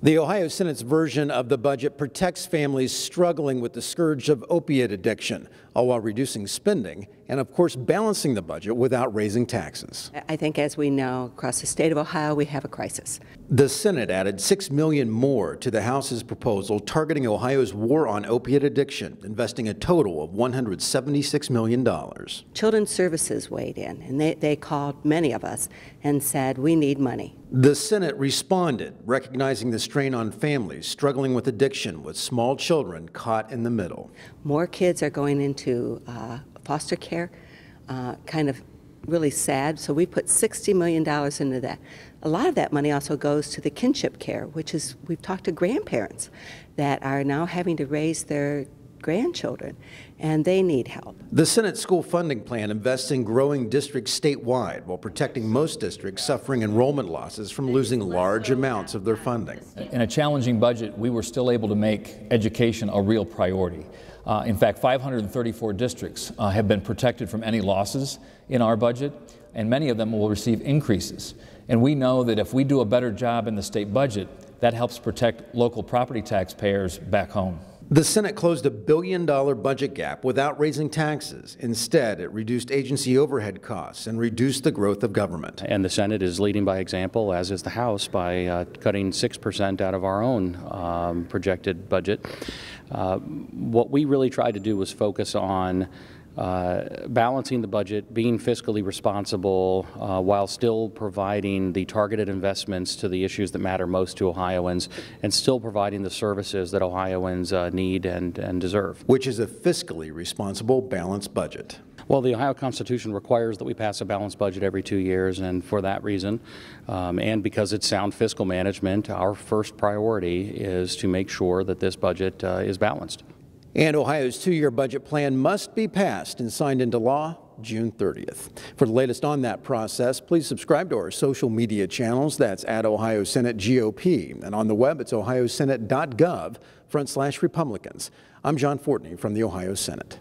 The Ohio Senate's version of the budget protects families struggling with the scourge of opiate addiction, all while reducing spending and, of course, balancing the budget without raising taxes. I think, as we know, across the state of Ohio, we have a crisis. The Senate added $6 million more to the House's proposal targeting Ohio's war on opiate addiction, investing a total of $176 million. Children's Services weighed in, and they called many of us and said, we need money. The Senate responded, recognizing the strain on families struggling with addiction with small children caught in the middle. More kids are going into foster care, kind of really sad, so we put $60 million into that. A lot of that money also goes to the kinship care, which is, we've talked to grandparents that are now having to raise their grandchildren, and they need help. The Senate school funding plan invests in growing districts statewide while protecting most districts suffering enrollment losses from losing large amounts of their funding. In a challenging budget, we were still able to make education a real priority. In fact, 534 districts have been protected from any losses in our budget, and many of them will receive increases. And we know that if we do a better job in the state budget, that helps protect local property taxpayers back home. The Senate closed a $1 billion budget gap without raising taxes. Instead, it reduced agency overhead costs and reduced the growth of government. And the Senate is leading by example, as is the House, by cutting 6% out of our own projected budget. What we really tried to do was focus on balancing the budget, being fiscally responsible, while still providing the targeted investments to the issues that matter most to Ohioans, and still providing the services that Ohioans need and deserve. Which is a fiscally responsible, balanced budget. Well, the Ohio Constitution requires that we pass a balanced budget every 2 years, and for that reason, and because it's sound fiscal management, our first priority is to make sure that this budget is balanced. And Ohio's two-year budget plan must be passed and signed into law June 30th. For the latest on that process, please subscribe to our social media channels. That's at Ohio Senate GOP. And on the web, it's ohiosenate.gov/Republicans. I'm John Fortney from the Ohio Senate.